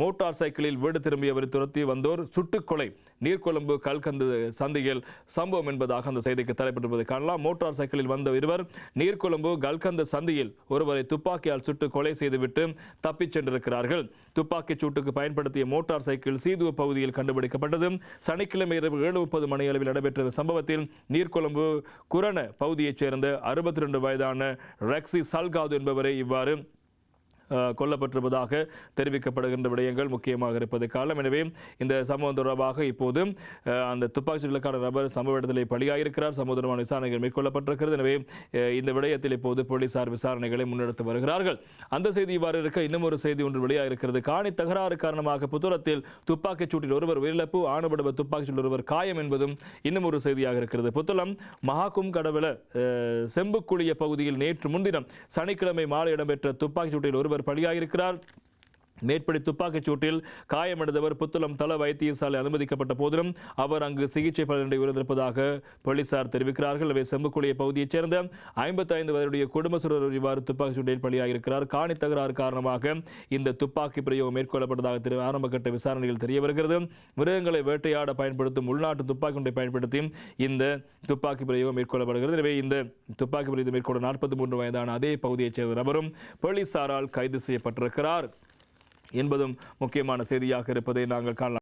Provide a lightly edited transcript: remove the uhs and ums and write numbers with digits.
Motor சைக்கிளில் வீடு திரும்பியவரை துரத்தி வந்தோர் சுட்டுக்கொலை. நீர்கொழும்பு கல்கந்து சந்தையில் சம்பவம் என்பதாக அந்த செய்திக்கு தலைப்பட்டிருப்பதை காணலாம். மோட்டார் சைக்கிளில் வந்த இருவர் நீர்கொழும்பு கல்கந்த சந்தையில் ஒருவரை துப்பாக்கியால் சுட்டு கொலை செய்துவிட்டு தப்பிச் சென்றிருக்கிறார்கள். துப்பாக்கிச் சூட்டுக்கு பயன்படுத்திய மோட்டார் சைக்கிள் சீதுவ பகுதியில் கண்டுபிடிக்கப்பட்டது. சனிக்கிழமை இரவு 7:30 மணி அளவில் நடைபெற்ற சம்பவத்தில் நீர்கொழும்பு குரண பகுதியைச் சேர்ந்த 62 வயதான ரெக்ஸி சல்காது என்பவரை இவ்வாறு கொல்லப்பட்டிருப்பதாக தெரிவிக்கப்படுகின்ற விடயங்கள் முக்கியமாக இருப்பது காலம். எனவே இந்த சம்பவம் தொடர்பாக இப்போது அந்த துப்பாக்கிச்சூட்டுக்கான நபர் சம்பவ இடத்திலே பலியாயிருக்கிறார். சம்பவ தொடர்பான விசாரணைகள் மேற்கொள்ளப்பட்டிருக்கிறது. எனவே இந்த விடயத்தில் இப்போது போலீசார் விசாரணைகளை முன்னெடுத்து வருகிறார்கள். அந்த செய்தி இவ்வாறு இருக்க இன்னும் ஒரு செய்தி ஒன்று வெளியாகிருக்கிறது. காணி தகராறு காரணமாக புத்தளத்தில் துப்பாக்கிச்சூட்டில் ஒருவர் உயிரிழப்பு, ஆணுபடுவ துப்பாக்கிச்சூட்டில் ஒருவர் காயம் என்பதும் இன்னும் ஒரு செய்தியாக இருக்கிறது. புத்தளம் மகாக்கும் கடவுள செம்புக்குழிய பகுதியில் நேற்று முன்தினம் சனிக்கிழமை மாலை இடம்பெற்ற துப்பாக்கிச்சூட்டில் ஒருவர் பலியாயிருக்கிறார். மேற்படி துப்பாக்கிச் சூட்டில் காயமடைந்தவர் புத்தளம் தள வைத்தியசாலை அனுமதிக்கப்பட்ட போதிலும் அவர் அங்கு சிகிச்சை பலனின்றி உயிரிழந்திருப்பதாக போலீசார் தெரிவிக்கிறார்கள். எனவே செம்புக்குழிய பகுதியைச் சேர்ந்த 55 வயதுடைய குடும்பஸ்தர் இவ்வாறு துப்பாக்கிச் சூட்டில் பலியாகியிருக்கிறார். காணி தகராறு காரணமாக இந்த துப்பாக்கி பிரயோகம் மேற்கொள்ளப்பட்டதாக ஆரம்பகட்ட விசாரணையில் தெரிய வருகிறது. மிருகங்களை வேட்டையாட பயன்படுத்தும் உள்நாட்டு துப்பாக்கி ஒன்றை பயன்படுத்தி இந்த துப்பாக்கி பிரயோகம் மேற்கொள்ளப்படுகிறது. எனவே இந்த துப்பாக்கி பிரயோகம் மேற்கொள்ள 43 வயதான அதே பகுதியைச் சேர்ந்த நபரும் போலீசாரால் கைது செய்யப்பட்டிருக்கிறார் என்பதும் முக்கியமான செய்தியாக இருப்பதை நாங்கள் காணலாம்.